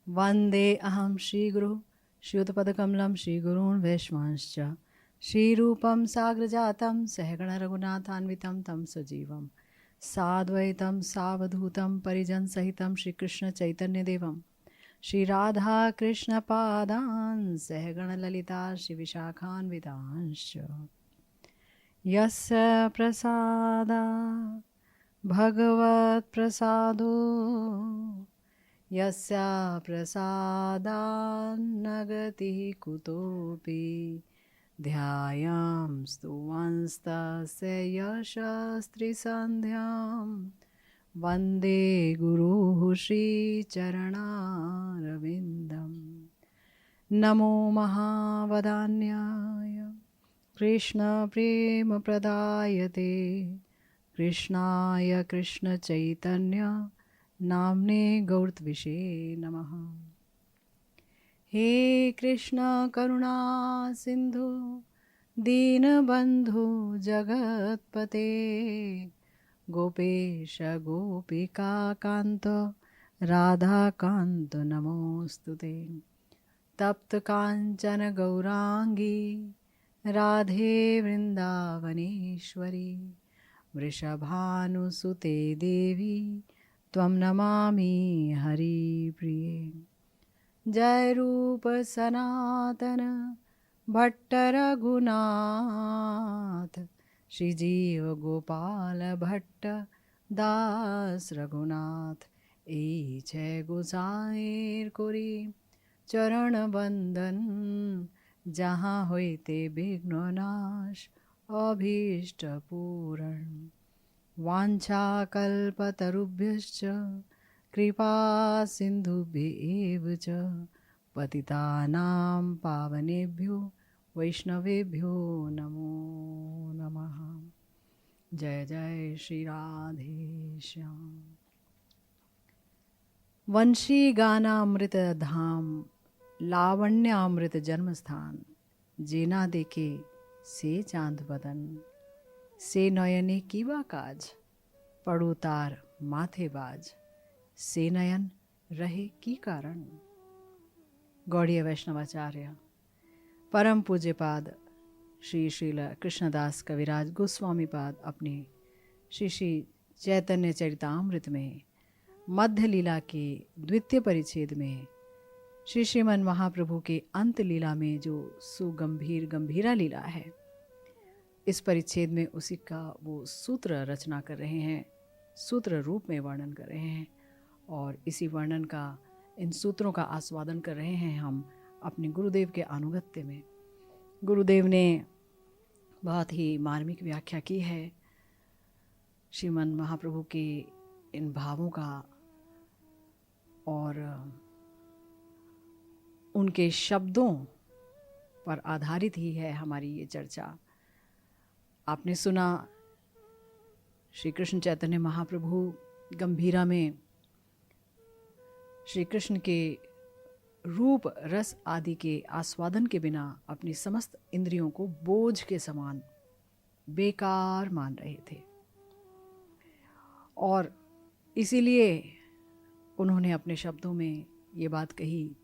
वन्दे अहं श्रीगुरु श्रीयुतपदकमलं श्रीगुरून् वैष्णवांश्च श्रीरूपं साग्रजातं सहगणरघुनाथान्वितं तं सजीवं साद्वैतं सावधूतं परिजनसहितं श्रीकृष्णचैतन्यदेवं श्रीराधाकृष्णपादान् सहगणललिता श्रीविशाखान्वितांश्च यस्य प्रसादा भगवत्प्रसादो यस्या प्रसादान्नगतिः कुतोऽपि ध्यायां स्तुवंस्तस्य यशस्त्रिसन्ध्यां वन्दे गुरुः श्रीचरणारविन्दं नमो महावदान्याय कृष्णप्रेमप्रदायते कृष्णाय कृष्णचैतन्य नाम्ने गौरत्विषे नमः। हे कृष्ण करुणा सिंधु दीनबंधु जगत्पते गोपेश गोपिका कांत राधा कांत नमोस्तुते। तप्त कांचन गौरांगी राधे वृंदावनेश्वरी वृषभानुसुते देवी त्वं नमामि हरिप्रिये। जय रूप सनातन भट्ट रघुनाथ श्रीजीव गोपाल भट्ट दास रघुनाथ এই जय गोसाईर कोरी चरण बंदन जहाँ होते विघ्ननाश अभीष्ट पूरण वाञ्छाकल्पतरुभ्यश्च कृपा सिन्धुभ्येव च पतितानां पावनेभ्यो वैष्णवेभ्यो नमो नमः। जय जय श्री राधे श्याम। वंशी गानामृत धाम लावण्यामृत जन्मस्थान जेना देखे से चांद बदन से नयने कीवा काज पड़ो तार माथे बाज से नयन रहे की कारण। गौड़ीय वैष्णवाचार्य परम पूज्यपाद श्री श्रील कृष्णदास कविराज गोस्वामी पाद अपने श्री श्री चैतन्य चरितामृत में मध्य लीला के द्वितीय परिच्छेद में श्री श्रीमन महाप्रभु के अंत लीला में जो सुगंभीर गंभीरा लीला है, इस परिच्छेद में उसी का वो सूत्र रचना कर रहे हैं, सूत्र रूप में वर्णन कर रहे हैं और इसी वर्णन का, इन सूत्रों का आस्वादन कर रहे हैं हम अपने गुरुदेव के अनुगत्य में। गुरुदेव ने बहुत ही मार्मिक व्याख्या की है श्रीमन महाप्रभु के इन भावों का और उनके शब्दों पर आधारित ही है हमारी ये चर्चा। आपने सुना श्री कृष्ण चैतन्य महाप्रभु गंभीरा में श्री कृष्ण के रूप रस आदि के आस्वादन के बिना अपनी समस्त इंद्रियों को बोझ के समान बेकार मान रहे थे और इसीलिए उन्होंने अपने शब्दों में ये बात कही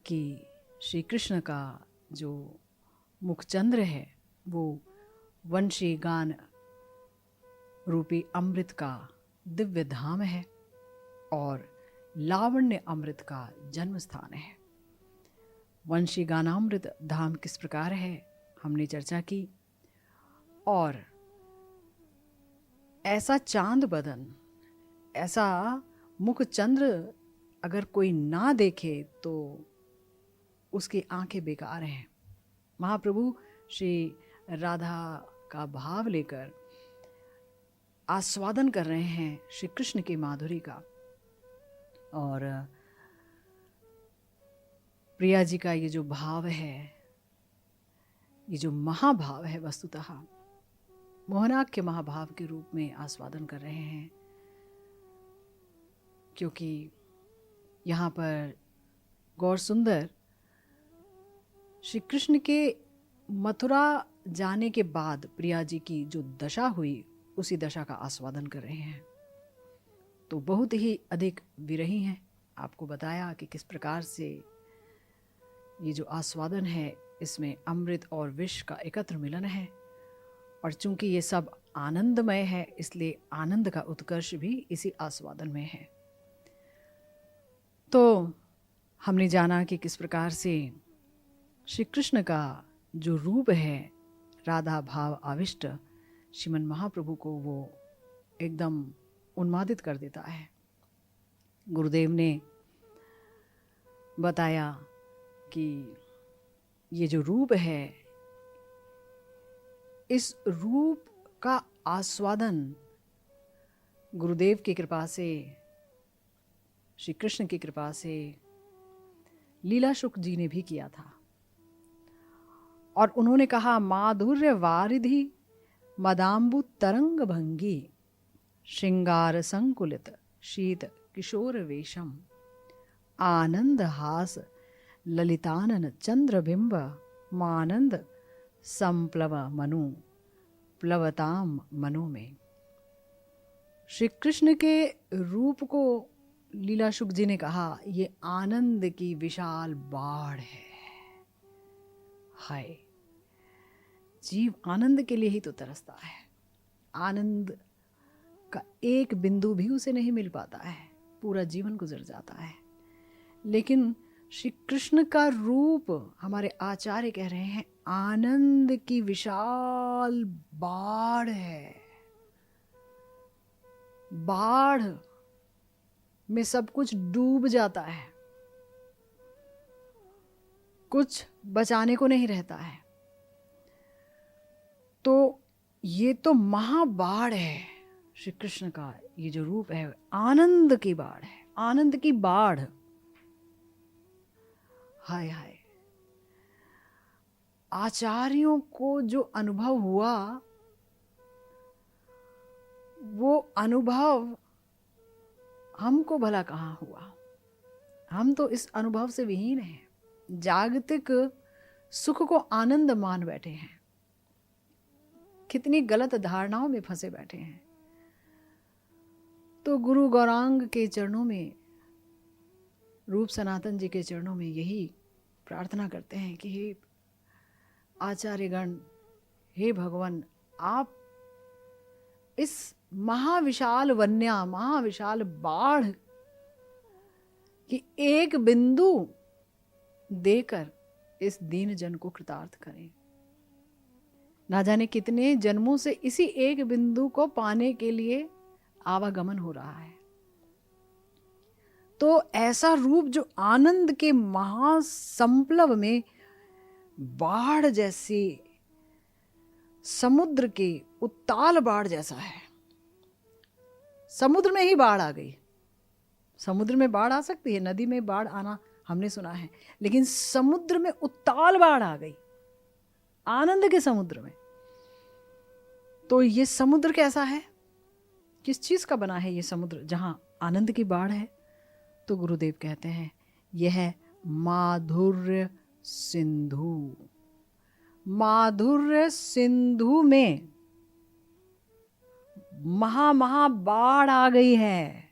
कि श्री कृष्ण का जो मुखचंद्र है वो वंशी गान रूपी अमृत का दिव्य धाम है और लावण्य अमृत का जन्म स्थान है। वंशी गानामृत धाम किस प्रकार है हमने चर्चा की और ऐसा चांद बदन, ऐसा मुख चंद्र अगर कोई ना देखे तो उसकी आंखें बेकार हैं। महाप्रभु श्री राधा का भाव लेकर आस्वादन कर रहे हैं श्री कृष्ण की माधुरी का और प्रिया जी का ये जो भाव है, ये जो महाभाव है, वस्तुतः मोहनाख्य महाभाव के रूप में आस्वादन कर रहे हैं, क्योंकि यहाँ पर गौर सुंदर श्री कृष्ण के मथुरा जाने के बाद प्रिया जी की जो दशा हुई उसी दशा का आस्वादन कर रहे हैं। तो बहुत ही अधिक विरही हैं आपको बताया कि किस प्रकार से ये जो आस्वादन है इसमें अमृत और विष का एकत्र मिलन है, और चूंकि ये सब आनंदमय है इसलिए आनंद का उत्कर्ष भी इसी आस्वादन में है। तो हमने जाना कि किस प्रकार से श्री कृष्ण का जो रूप है राधा भाव आविष्ट श्रीमन महाप्रभु को वो एकदम उन्मादित कर देता है। गुरुदेव ने बताया कि ये जो रूप है, इस रूप का आस्वादन गुरुदेव की कृपा से, श्री कृष्ण की कृपा से लीला शुक जी ने भी किया था। और उन्होंने कहा, माधुर्य वारिधि मदाम्बु तरंग भंगी श्रृंगार संकुलित शीत किशोर वेशम आनंद हास ललितानन चंद्रबिंब मानंद संप्लव मनु प्लवताम मनो में। श्री कृष्ण के रूप को लीला शुक जी ने कहा, ये आनंद की विशाल बाढ़ है। हाय, जीव आनंद के लिए ही तो तरसता है। आनंद का एक बिंदु भी उसे नहीं मिल पाता है, पूरा जीवन गुजर जाता है। लेकिन श्री कृष्ण का रूप, हमारे आचार्य कह रहे हैं, आनंद की विशाल बाढ़ है। बाढ़ में सब कुछ डूब जाता है, कुछ बचाने को नहीं रहता है। तो ये तो महाबाढ़ है। श्री कृष्ण का ये जो रूप है आनंद की बाढ़ है, आनंद की बाढ़। हाय हाय, आचार्यों को जो अनुभव हुआ वो अनुभव हमको भला कहाँ हुआ। हम तो इस अनुभव से विहीन हैं, जागतिक सुख को आनंद मान बैठे हैं, कितनी गलत धारणाओं में फंसे बैठे हैं। तो गुरु गौरांग के चरणों में, रूप सनातन जी के चरणों में यही प्रार्थना करते हैं कि हे आचार्यगण, हे भगवान, आप इस महाविशाल वन्या, महाविशाल बाढ़ की एक बिंदु देकर इस दीन जन को कृतार्थ करें। ना जाने कितने जन्मों से इसी एक बिंदु को पाने के लिए आवागमन हो रहा है। तो ऐसा रूप जो आनंद के महासंप्लव में बाढ़ जैसी, समुद्र के उत्ताल बाढ़ जैसा है। समुद्र में ही बाढ़ आ गई। समुद्र में बाढ़ आ सकती है, नदी में बाढ़ आना हमने सुना है, लेकिन समुद्र में उत्ताल बाढ़ आ गई, आनंद के समुद्र में। तो ये समुद्र कैसा है, किस चीज का बना है ये समुद्र जहां आनंद की बाढ़ है? तो गुरुदेव कहते हैं यह माधुर्य सिंधु। माधुर्य सिंधु में महा बाढ़ आ गई है।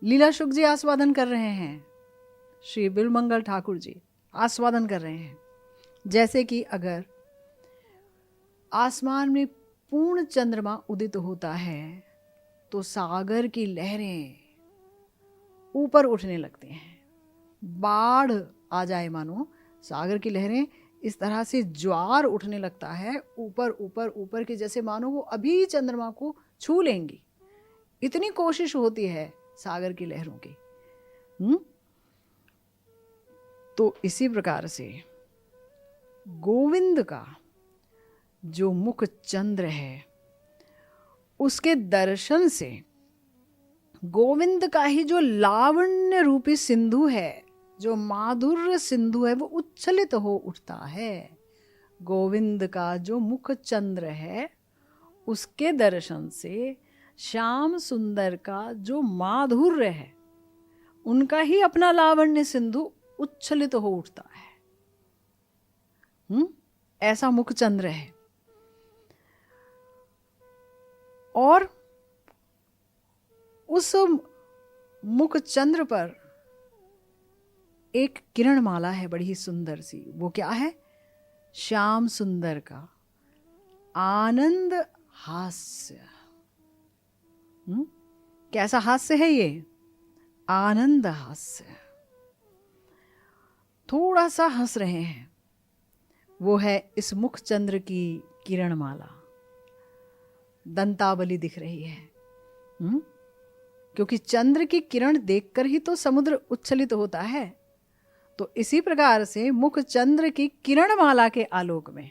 लीला शुक जी आस्वादन कर रहे हैं, श्री बिलमंगल ठाकुर जी आस्वादन कर रहे हैं। जैसे कि अगर आसमान में पूर्ण चंद्रमा उदित होता है तो सागर की लहरें ऊपर उठने लगती हैं। बाढ़ आ जाए मानो, सागर की लहरें इस तरह से ज्वार उठने लगता है ऊपर ऊपर ऊपर के, जैसे मानो वो अभी चंद्रमा को छू लेंगी। इतनी कोशिश होती है सागर की लहरों की। तो इसी प्रकार से गोविंद का जो मुख चंद्र है, उसके दर्शन से गोविंद का ही जो लावण्य रूपी सिंधु है, जो माधुर्य सिंधु है, वो उच्छलित हो उठता है। गोविंद का जो मुख चंद्र है, उसके दर्शन से श्याम सुंदर का जो माधुर्य है, उनका ही अपना लावण्य सिंधु उच्छलित हो उठता है। ऐसा मुख चंद्र है। और उस मुख चंद्र पर एक किरण माला है बड़ी ही सुंदर सी। वो क्या है? श्याम सुंदर का आनंद हास्य। कैसा हास्य है ये? आनंद हास्य। थोड़ा सा हंस रहे हैं, वो है इस मुख चंद्र की किरण माला। दंतावली दिख रही है। क्योंकि चंद्र की किरण देखकर ही तो समुद्र उच्छलित होता है। तो इसी प्रकार से मुख चंद्र की किरण माला के आलोक में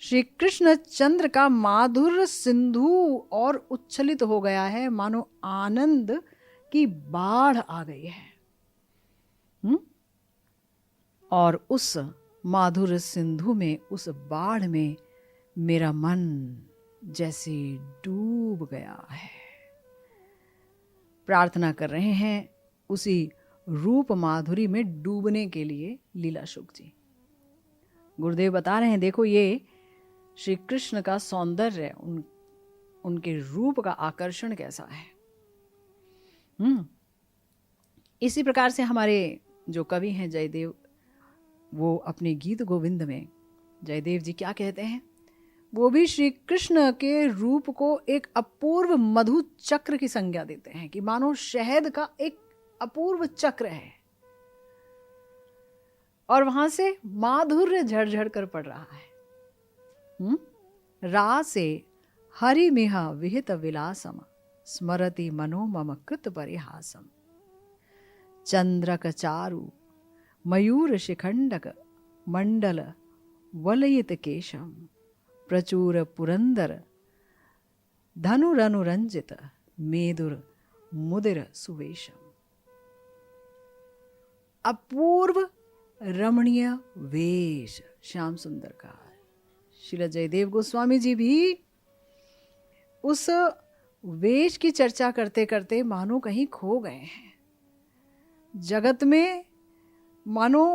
श्री कृष्ण चंद्र का माधुर्य सिंधु और उच्छलित हो गया है, मानो आनंद की बाढ़ आ गई है। और उस माधुर्य सिंधु में, उस बाढ़ में मेरा मन जैसे डूब गया है। प्रार्थना कर रहे हैं उसी रूप माधुरी में डूबने के लिए लीला शुक जी। गुरुदेव बता रहे हैं, देखो ये श्री कृष्ण का सौंदर्य, उनके रूप का आकर्षण कैसा है। इसी प्रकार से हमारे जो कवि हैं जयदेव, वो अपने गीत गोविंद में जयदेव जी क्या कहते हैं? वो भी श्री कृष्ण के रूप को एक अपूर्व मधु चक्र की संज्ञा देते हैं कि मानो शहद का एक अपूर्व चक्र है और वहां से माधुर्य झरझर कर पड़ रहा है। रासे हरिमिह विहित विलासम स्मरति मनो मम कृत परिहासम। चंद्रक चारु मयूर शिखंडक मंडल वलयित केशम प्रचुर पुरंदर धनुरनुरंजित मेदुर मुदिर सुवेशम। अपूर्व रमणीय वेश श्याम सुंदर का। श्रील जयदेव गोस्वामी जी भी उस वेश की चर्चा करते करते मानो कहीं खो गए हैं। जगत में मानो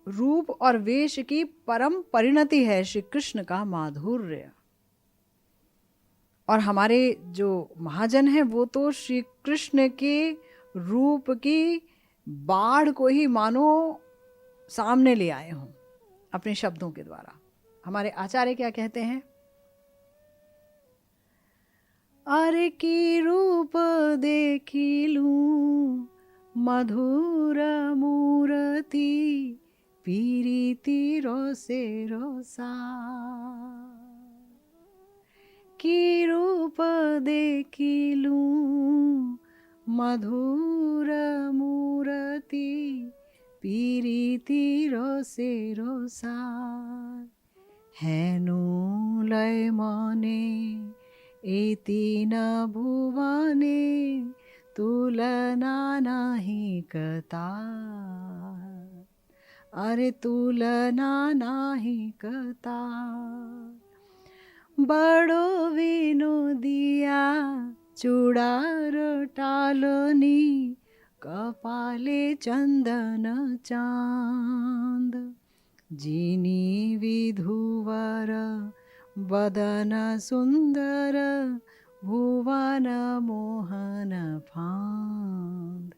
रूप और वेश की परम परिणति है श्री कृष्ण का माधुर्य। और हमारे जो महाजन हैं वो तो श्री कृष्ण के रूप की बाढ़ को ही मानो सामने ले आए हों अपने शब्दों के द्वारा। हमारे आचार्य क्या कहते हैं? अरे की रूप देखी लूं मधुर मूर्ति पीरीति रोसे रोसा। की रूप देखी लूं मधुर मूर्ति पीरीति रोसे रोसा। हेनु लय मने एति न भुवने तुलना नहीं कता। अरे तुलना नहीं कता। बड़ो विनोदिया चूड़ार टालनी कपाले चंदन चांद। जिनी विधुवर बदन सुंदर भुवन मोहन फांद।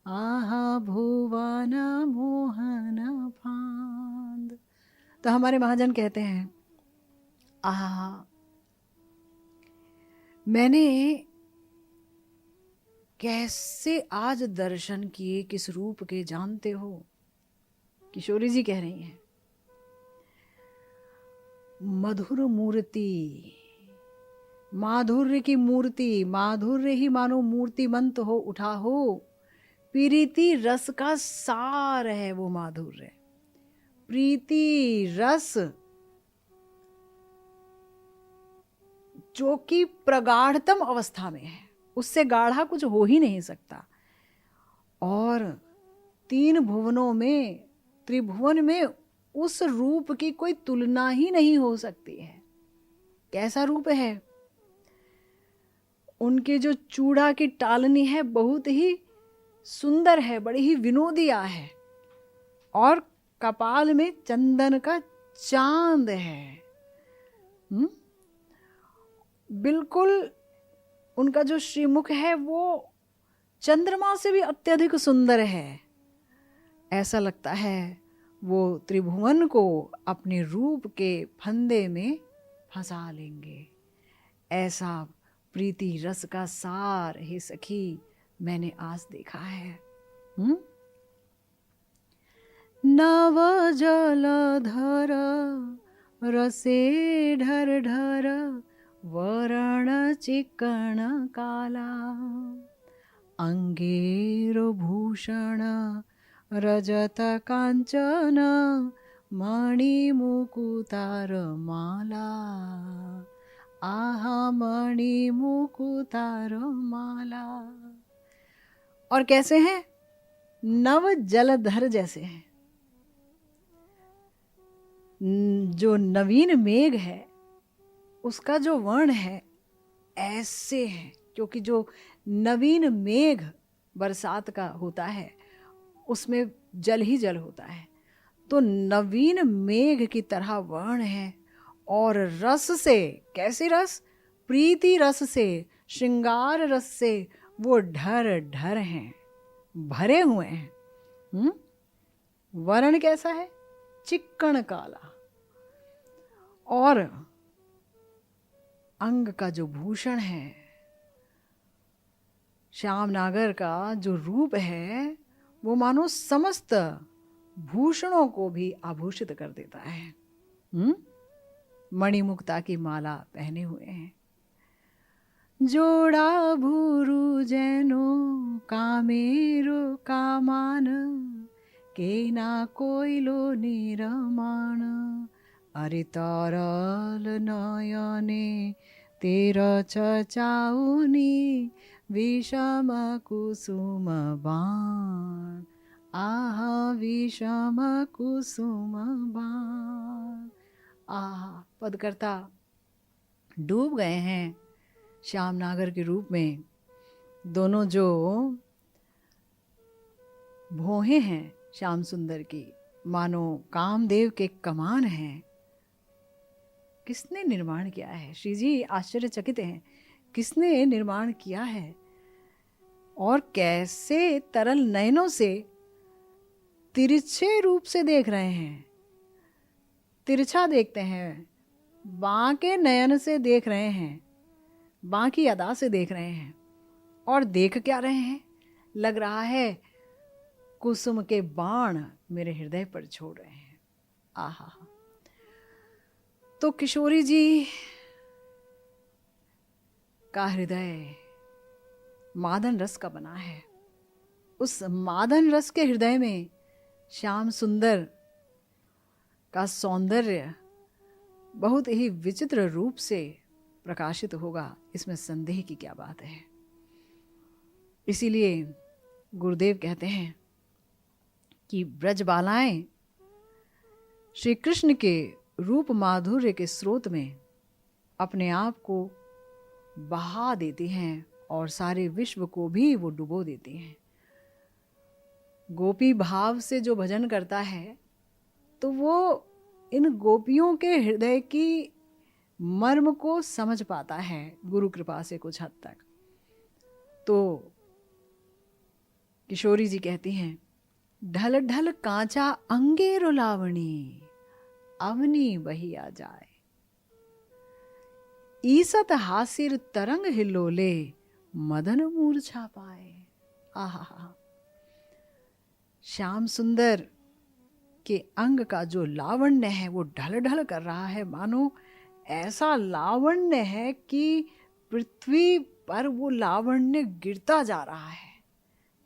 आहा भुवन मोहन फांद। तो हमारे महाजन कहते हैं, आहा मैंने कैसे आज दर्शन किए किस रूप के जानते हो? किशोरी जी कह रही हैं, मधुर मूर्ति, माधुर्य की मूर्ति, माधुर्य ही मानो मूर्तिमंत हो उठा हो। प्रीति रस का सार है वो माधुर्य। प्रीति रस जो कि प्रगाढ़तम अवस्था में है, उससे गाढ़ा कुछ हो ही नहीं सकता। और तीन भुवनों में, त्रिभुवन में उस रूप की कोई तुलना ही नहीं हो सकती है। कैसा रूप है? उनके जो चूड़ा की टालनी है बहुत ही सुंदर है, बड़ी ही विनोदिया है। और कपाल में चंदन का चांद है। बिल्कुल उनका जो श्रीमुख है वो चंद्रमा से भी अत्यधिक सुंदर है। ऐसा लगता है वो त्रिभुवन को अपने रूप के फंदे में फंसा लेंगे। ऐसा प्रीति रस का सार हे सखी मैंने आज देखा है। नव जलधर रसे ढर ढर वरण चिकन काला अंगेरो भूषण रजत कांचन मणि मुकुतार माला। आहा मणि मुकुतार माला। और कैसे हैं? नव जलधर जैसे हैं। जो नवीन मेघ है उसका जो वर्ण है ऐसे है, क्योंकि जो नवीन मेघ बरसात का होता है उसमें जल ही जल होता है, तो नवीन मेघ की तरह वर्ण है। और रस से, कैसे रस? प्रीति रस से, श्रृंगार रस से वो ढर ढर हैं, भरे हुए हैं। वर्ण कैसा है? चिक्कण काला। और अंग का जो भूषण है, श्याम नागर का जो रूप है, वो मानो समस्त भूषणों को भी आभूषित कर देता है। मणिमुक्ता की माला पहने हुए हैं। जोड़ा भूरु जैनो कामेरो कामान के ना कोइलो निरमान अरे तरल नयने तेर चचाउनी विषम कुसुम बाण। आहा विषम कुसुम बाण। आहा, पदकर्ता डूब गए हैं श्याम नागर के रूप में। दोनों जो भौहें हैं श्याम सुंदर की, मानो कामदेव के कमान हैं। किसने निर्माण किया है? श्री जी आश्चर्यचकित हैं, किसने निर्माण किया है? और कैसे तरल नयनों से तिरछे रूप से देख रहे हैं। तिरछा देखते हैं, बांके नयन से देख रहे हैं, बांकी अदा से देख रहे हैं। और देख क्या रहे हैं? लग रहा है कुसुम के बाण मेरे हृदय पर छोड़ रहे हैं। आहा। तो किशोरी जी का हृदय मादन रस का बना है। उस मादन रस के हृदय में श्याम सुंदर का सौंदर्य बहुत ही विचित्र रूप से प्रकाशित होगा, इसमें संदेह की क्या बात है। इसीलिए गुरुदेव कहते हैं कि ब्रजबालाएं श्री कृष्ण के रूप माधुर्य के स्रोत में अपने आप को बहा देती हैं और सारे विश्व को भी वो डुबो देती हैं। गोपी भाव से जो भजन करता है तो वो इन गोपियों के हृदय की मर्म को समझ पाता है गुरु कृपा से कुछ हद तक। तो किशोरी जी कहती हैं, ढल ढल कांचा अंगेरो लावणी अवनी बही आ जाए ईसत हासिर तरंग हिलोले मदन मूर्छा पाए। आहा। श्याम सुंदर के अंग का जो लावण्य है वो ढल ढल कर रहा है, मानो ऐसा लावण्य है कि पृथ्वी पर वो लावण्य गिरता जा रहा है।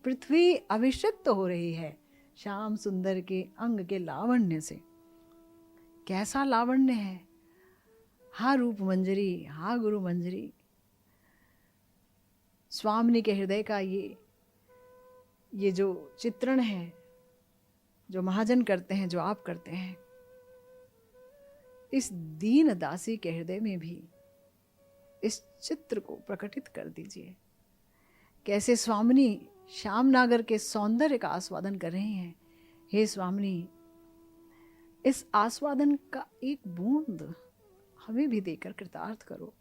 पृथ्वी अभिषिक्त हो रही है श्याम सुंदर के अंग के लावण्य से। कैसा लावण्य है! हा रूप मंजरी, हा गुरु मंजरी। स्वामिनी के हृदय का ये जो चित्रण है, जो महाजन करते हैं, जो आप करते हैं, इस दीन दासी के हृदय में भी इस चित्र को प्रकटित कर दीजिए। कैसे स्वामिनी श्याम नागर के सौंदर्य का आस्वादन कर रही हैं। हे स्वामिनी, इस आस्वादन का एक बूंद हमें भी देकर कृतार्थ करो।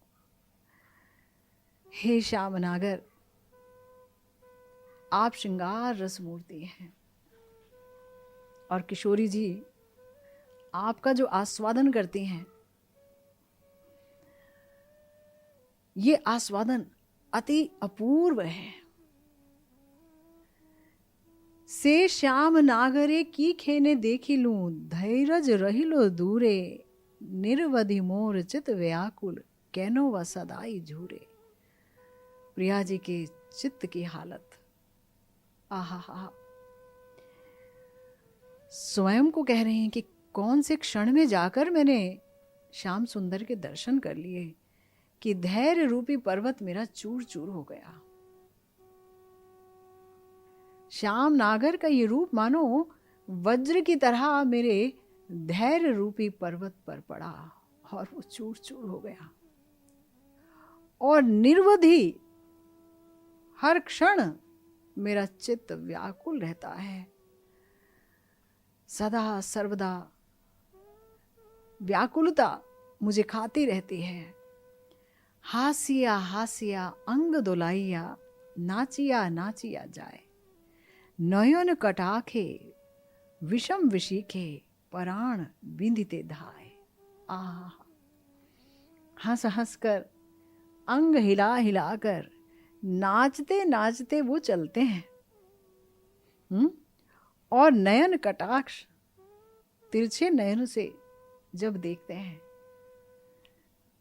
हे श्याम नागर, आप श्रृंगार रस मूर्ति हैं। और किशोरी जी आपका जो आस्वादन करती हैं, ये आस्वादन अति अपूर्व है। से श्याम नागरे की खेने देखी लूं, धैर्ज रहिलो दूरे, निर्वधि मोर चित व्याकुल, कैनो व सदाई झूरे। प्रिया जी के चित्त की हालत, आहा हा, स्वयं को कह रहे हैं कि कौन से क्षण में जाकर मैंने श्याम सुंदर के दर्शन कर लिए कि धैर्य रूपी पर्वत मेरा चूर चूर हो गया। श्याम नागर का ये रूप मानो वज्र की तरह मेरे धैर्य रूपी पर्वत पर पड़ा और वो चूर चूर हो गया। और निर्वधि हर क्षण मेरा चित्त व्याकुल रहता है, सदा सर्वदा व्याकुलता मुझे खाती रहती है। हासिया हासिया अंग दोलाइया, नाचिया नाचिया जाए, नयन कटाखे विषम विशीखे, पराण बिंदिते धाए। आहा, हंस हंस कर, अंग हिला हिलाकर, नाचते नाचते वो चलते हैं। और नयन कटाक्ष, तिरछे नयन से जब देखते हैं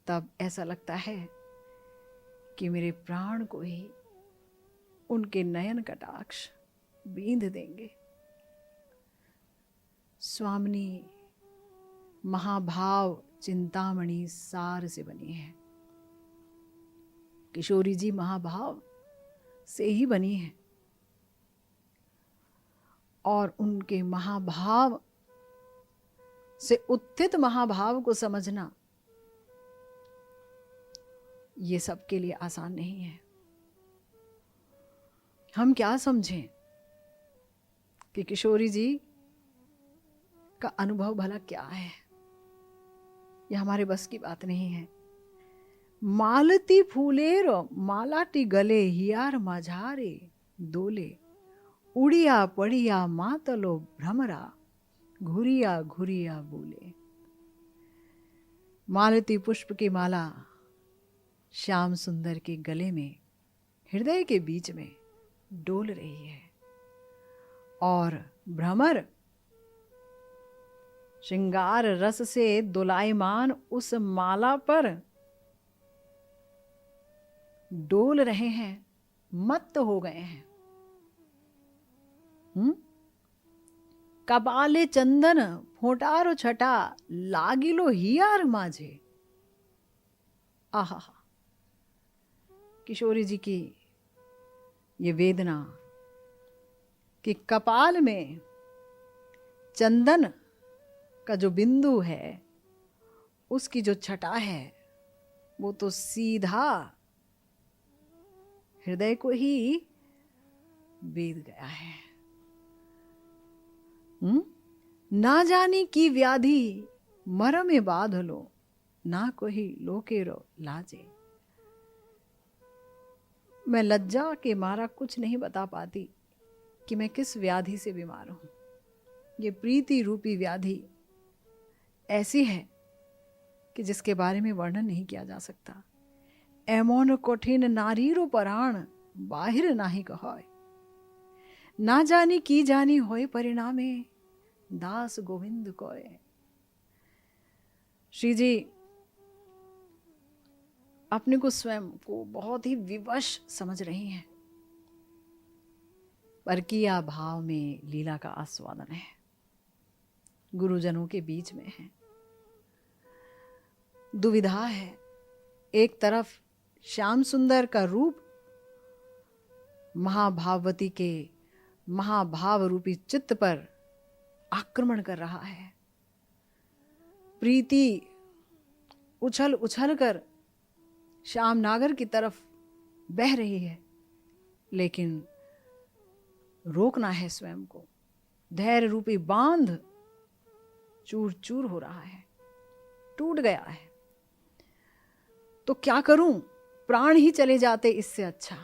तब ऐसा लगता है कि मेरे प्राण को ही उनके नयन कटाक्ष बींध देंगे। स्वामिनी महाभाव चिंतामणि सार से बनी है। किशोरी जी महाभाव से ही बनी है। और उनके महाभाव से उत्थित महाभाव को समझना ये सबके लिए आसान नहीं है। हम क्या समझें कि किशोरी जी का अनुभव भला क्या है, यह हमारे बस की बात नहीं है। मालती फूलेर मालाटी गले, हियार माझारे दोले, उड़िया पड़िया मातलो भ्रमरा, घुरिया घुरिया बोले। मालती पुष्प की माला श्याम सुंदर के गले में, हृदय के बीच में डोल रही है। और भ्रमर श्रृंगार रस से दोलायमान उस माला पर डोल रहे हैं, मत्त हो गए हैं। कपाले चंदन फोटारो छटा, लागिलो हियार माझे। आहा, किशोरी जी की ये वेदना कि कपाल में चंदन का जो बिंदु है, उसकी जो छटा है, वो तो सीधा हृदय को ही वेद गया है। ना जानी की व्याधि मरमे बाध लो, ना कोई लोकेरो लाजे। मैं लज्जा के मारा कुछ नहीं बता पाती कि मैं किस व्याधि से बीमार हूं। ये प्रीति रूपी व्याधि ऐसी है कि जिसके बारे में वर्णन नहीं किया जा सकता। एमोन कठिन नारीरो पराण, बाहिर नाही कहोय, ना जानी की जानी होए परिणामे, दास गोविंद कोय। श्री जी अपने को स्वयं को बहुत ही विवश समझ रही हैं। परकीया भाव में लीला का आस्वादन है, गुरुजनों के बीच में है। दुविधा है, एक तरफ श्याम सुंदर का रूप महाभाववती के महाभाव रूपी चित्त पर आक्रमण कर रहा है। प्रीति उछल उछल कर श्याम नागर की तरफ बह रही है, लेकिन रोकना है स्वयं को। धैर्य रूपी बांध चूर चूर हो रहा है, टूट गया है। तो क्या करूं, प्राण ही चले जाते इससे अच्छा।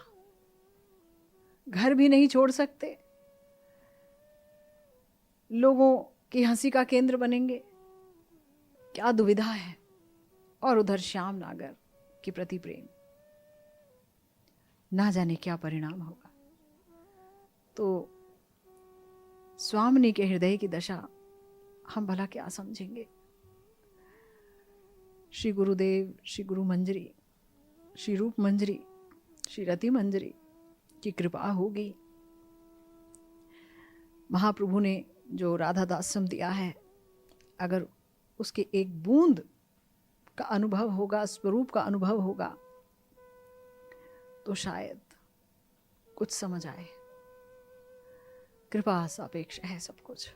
घर भी नहीं छोड़ सकते, लोगों की हंसी का केंद्र बनेंगे, क्या दुविधा है। और उधर श्याम नागर के प्रति प्रेम, ना जाने क्या परिणाम होगा। तो स्वामिनी के हृदय की दशा हम भला क्या समझेंगे। श्री गुरुदेव, श्री गुरु मंजरी, श्री रूप मंजरी, श्री रति मंजरी की कृपा होगी। महाप्रभु ने जो राधा दास्यम दिया है, अगर उसके एक बूंद का अनुभव होगा, स्वरूप का अनुभव होगा, तो शायद कुछ समझ आए। कृपा सापेक्ष है सब कुछ।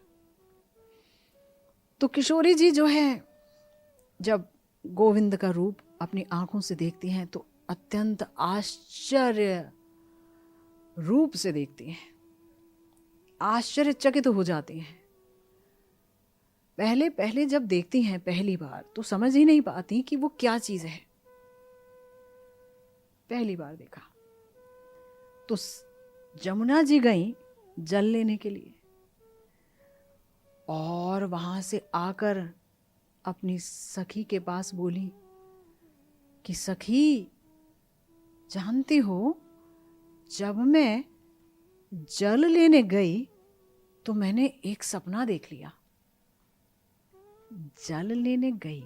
तो किशोरी जी जो है, जब गोविंद का रूप अपनी आंखों से देखती हैं तो अत्यंत आश्चर्य रूप से देखती हैं, आश्चर्यचकित हो जाती हैं। पहले पहले जब देखती हैं पहली बार तो समझ ही नहीं पाती कि वो क्या चीज है। पहली बार देखा तो जमुना जी गई जल लेने के लिए, और वहां से आकर अपनी सखी के पास बोली कि सखी, जानती हो, जब मैं जल लेने गई तो मैंने एक सपना देख लिया। जल लेने गई,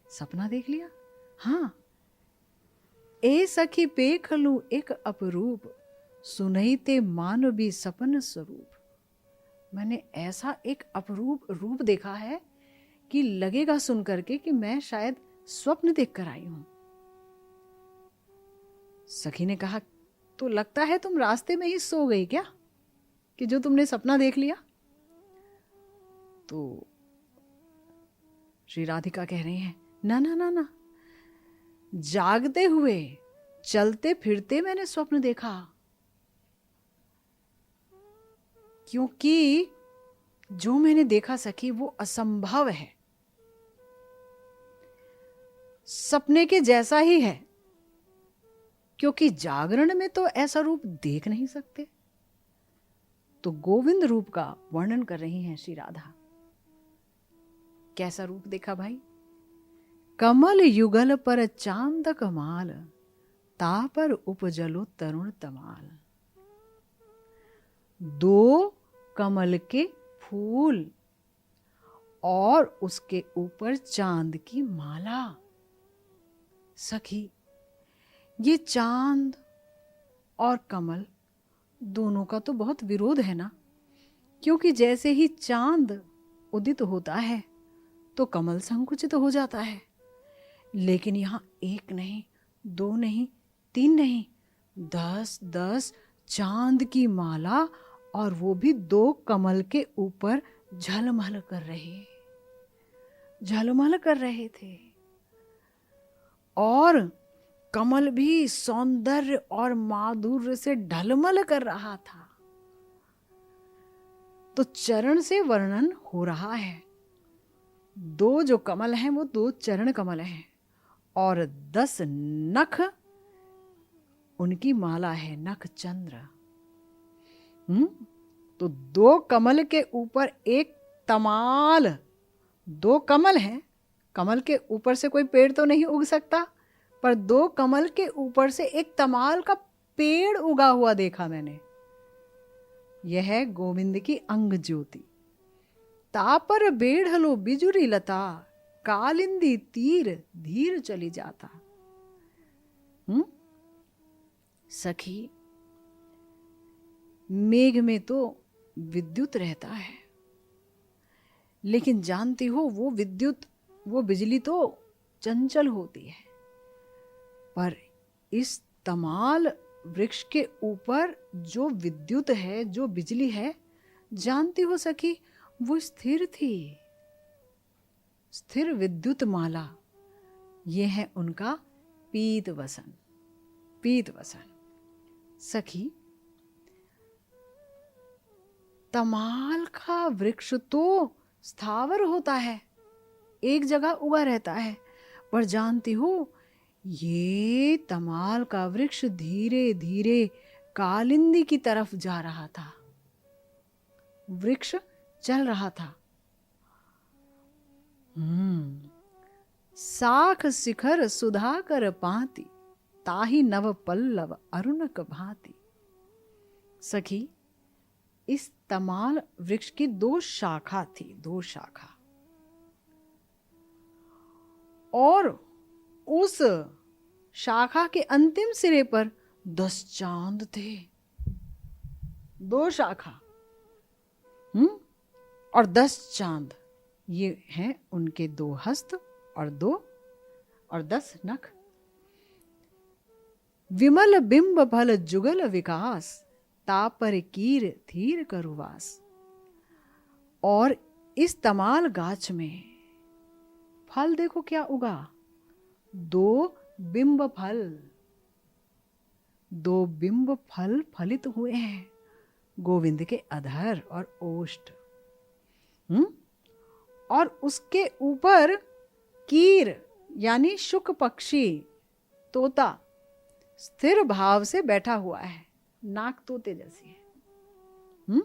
सपना देख लिया? हाँ। ए सखी पेख लूं एक अपरूप, सुनईते मानवी सपन स्वरूप। मैंने ऐसा एक अपरूप रूप देखा है कि लगेगा सुन करके कि मैं शायद स्वप्न देख कर आई हूं। सखी ने कहा, तो लगता है तुम रास्ते में ही सो गई क्या, कि जो तुमने सपना देख लिया? तो श्री राधिका कह रही हैं, ना ना ना ना, जागते हुए चलते फिरते मैंने स्वप्न देखा, क्योंकि जो मैंने देखा सखी वो असंभव है, सपने के जैसा ही है, क्योंकि जागरण में तो ऐसा रूप देख नहीं सकते। तो गोविंद रूप का वर्णन कर रही हैं श्री राधा। कैसा रूप देखा भाई? कमल युगल पर चांद कमाल, ता पर उपजलो तरुण तमाल। दो कमल के फूल और उसके ऊपर चांद की माला। सखी, ये चांद और कमल दोनों का तो बहुत विरोध है ना, क्योंकि जैसे ही चांद उदित होता है तो कमल संकुचित हो जाता है। लेकिन यहां एक नहीं, दो नहीं, तीन नहीं, 10 चांद की माला, और वो भी दो कमल के ऊपर झलमल कर रहे थे। और कमल भी सौंदर्य और माधुर्य से ढलमल कर रहा था। तो चरण से वर्णन हो रहा है। दो जो कमल हैं वो 2 चरण कमल हैं, और 10 नख उनकी माला है, नख चंद्र। तो 2 कमल के ऊपर एक तमाल। 2 कमल हैं, कमल के ऊपर से कोई पेड़ तो नहीं उग सकता, पर 2 कमल के ऊपर से एक तमाल का पेड़ उगा हुआ देखा मैंने। यह है गोविंद की अंग ज्योति। तापर बेढ़लो बिजुरी लता, कालिंदी तीर धीर चली जाता। सखी, मेघ में तो विद्युत रहता है, लेकिन जानती हो वो विद्युत, वो बिजली तो चंचल होती है, पर इस तमाल वृक्ष के ऊपर जो विद्युत है, जो बिजली है, जानती हो सखी, वो स्थिर थी। स्थिर विद्युत माला, ये है उनका पीत वसन। पीत वसन। सखी, तमाल का वृक्ष तो स्थावर होता है, एक जगह उगा रहता है, पर जानती हो ये तमाल का वृक्ष धीरे धीरे कालिंदी की तरफ जा रहा था। वृक्ष चल रहा था। साख शिखर सुधाकर पाती, ताही नव पल्लव अरुणक भांति। सखी, इस तमाल वृक्ष की 2 शाखा थी, 2 शाखा, और उस शाखा के अंतिम सिरे पर 10 चांद थे। 2 शाखा और 10 चांद, ये हैं उनके 2 हस्त और 10 नख। विमल बिंब फल जुगल विकास, तापर कीर थीर करुवास। और इस तमाल गाछ में फल देखो क्या उगा, 2 बिंब फल, 2 बिंब फल फलित हुए हैं, गोविंद के अधर और ओष्ठ। और उसके ऊपर कीर यानी शुक पक्षी, तोता स्थिर भाव से बैठा हुआ है, नाक तोते जैसी है।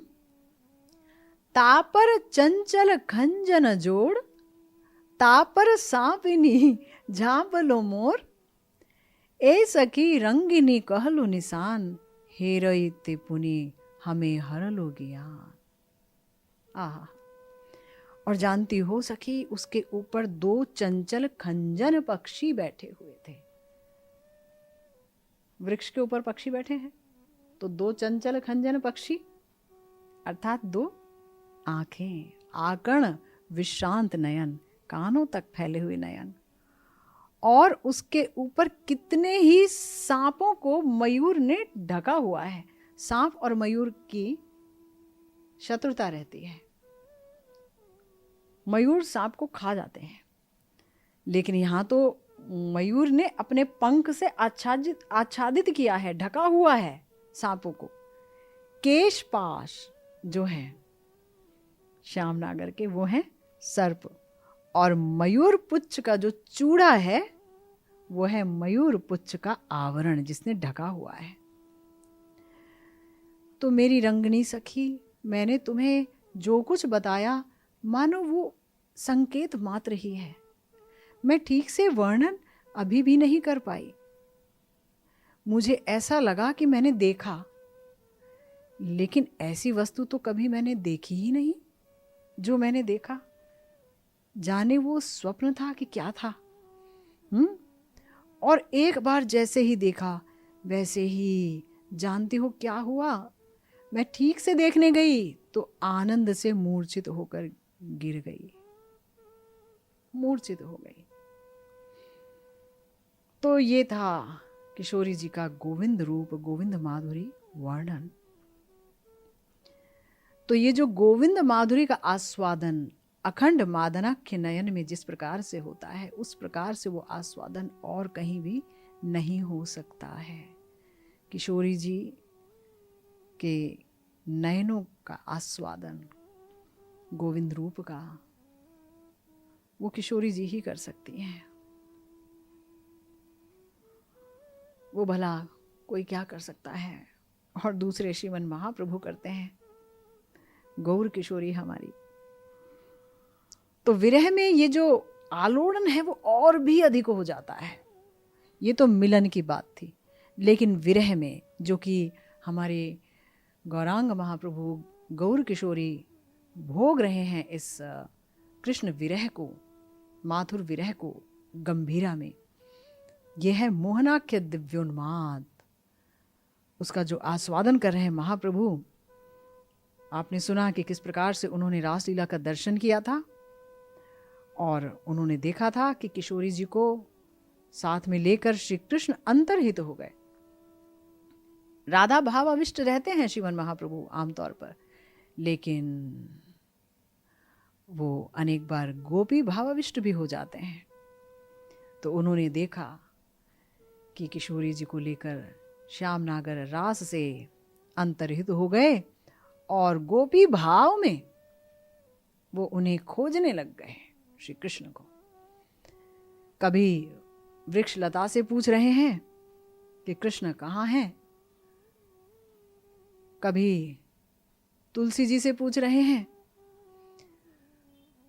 तापर चंचल खंजन जोड़, तापर सांपिनी झांपलो मोर। ए सखी रंगिनी कहलो निशान, हेरई ते पुनि हमें हरलो ज्ञान। आहा, और जानती हो सखी, उसके ऊपर 2 चंचल खंजन पक्षी बैठे हुए थे। वृक्ष के ऊपर पक्षी बैठे हैं तो 2 चंचल खंजन पक्षी अर्थात 2 आंखें, आकर्ण विश्रांत नयन, कानों तक फैले हुए नयन। और उसके ऊपर कितने ही सांपों को मयूर ने ढका हुआ है। सांप और मयूर की शत्रुता रहती है, मयूर सांप को खा जाते हैं, लेकिन यहां तो मयूर ने अपने पंख से आच्छादित किया है, ढका हुआ है सांपों को। केशपाश जो है श्यामनागर के, वो है सर्प, और मयूर पुच्छ का जो चूड़ा है वो है मयूर पुच्छ का आवरण जिसने ढका हुआ है। तो मेरी रंगनी सखी, मैंने तुम्हें जो कुछ बताया मानो वो संकेत मात्र ही है। मैं ठीक से वर्णन अभी भी नहीं कर पाई। मुझे ऐसा लगा कि मैंने देखा, लेकिन ऐसी वस्तु तो कभी मैंने देखी ही नहीं जो मैंने देखा। जाने वो स्वप्न था कि क्या था। और एक बार जैसे ही देखा वैसे ही, जानती हो क्या हुआ, मैं ठीक से देखने गई तो आनंद से मूर्छित होकर गिर गई, मूर्छित हो गई। तो ये था किशोरी जी का गोविंद रूप, गोविंद माधुरी वर्णन। तो ये जो गोविंद माधुरी का आस्वादन अखंड मादनाख्य नयन में जिस प्रकार से होता है, उस प्रकार से वो आस्वादन और कहीं भी नहीं हो सकता है। किशोरी जी के नयनों का आस्वादन गोविंद रूप का वो किशोरी जी ही कर सकती हैं। वो भला कोई क्या कर सकता है, और दूसरे श्रीमन महाप्रभु करते हैं, गौर किशोरी हमारी। तो विरह में ये जो आलोड़न है वो और भी अधिक हो जाता है। ये तो मिलन की बात थी, लेकिन विरह में जो कि हमारे गौरांग महाप्रभु गौर किशोरी भोग रहे हैं इस कृष्ण विरह को, माथुर विरह को गंभीरा में, यह है मोहनाख्य दिव्योन्माद। उसका जो आस्वादन कर रहे हैं महाप्रभु। आपने सुना कि किस प्रकार से उन्होंने रासलीला का दर्शन किया था, और उन्होंने देखा था कि किशोरी जी को साथ में लेकर श्री कृष्ण अंतर्हित हो गए। राधा भावाविष्ट रहते हैं श्रीमन महाप्रभु आमतौर पर, लेकिन वो अनेक बार गोपी भावाविष्ट भी हो जाते हैं। तो उन्होंने देखा कि किशोरी जी को लेकर श्यामनागर रास से अंतर्हित हो गए, और गोपी भाव में वो उन्हें खोजने लग गए श्री कृष्ण को। कभी वृक्ष लता से पूछ रहे हैं कि कृष्ण कहाँ हैं, कभी तुलसी जी से पूछ रहे हैं,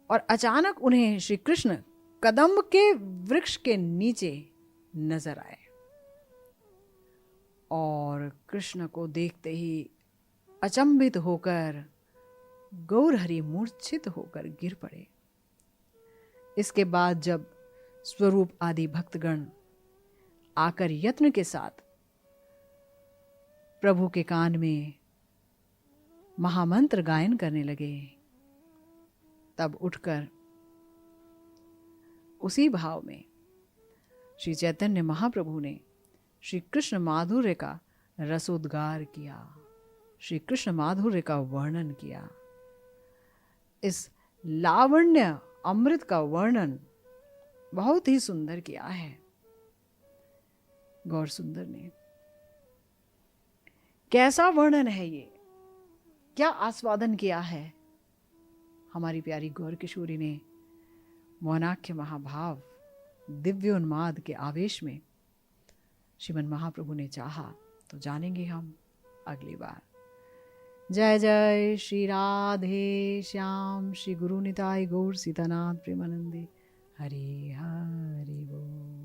और अचानक उन्हें श्री कृष्ण कदम्ब के वृक्ष के नीचे नजर आए और कृष्ण को देखते ही अचंभित होकर गौरहरि मूर्छित होकर गिर पड़े। इसके बाद जब स्वरूप आदि भक्तगण आकर यत्न के साथ प्रभु के कान में महामंत्र गायन करने लगे, तब उठकर उसी भाव में श्री चैतन्य महाप्रभु ने श्री कृष्ण माधुर्य का रसोद्गार किया, श्री कृष्ण माधुर्य का वर्णन किया। इस लावण्य अमृत का वर्णन बहुत ही सुंदर किया है गौर सुंदर ने। कैसा वर्णन है ये, क्या आस्वादन किया है हमारी प्यारी गौर किशोरी ने। मौनाख्य महाभाव दिव्योन्माद के आवेश में श्रीमन महाप्रभु ने चाहा तो जानेंगे हम अगली बार। जय जय श्री राधे श्याम श्री गुरु निताई गौर सीतानाथ प्रेमानंदे। हरि हरि बोल।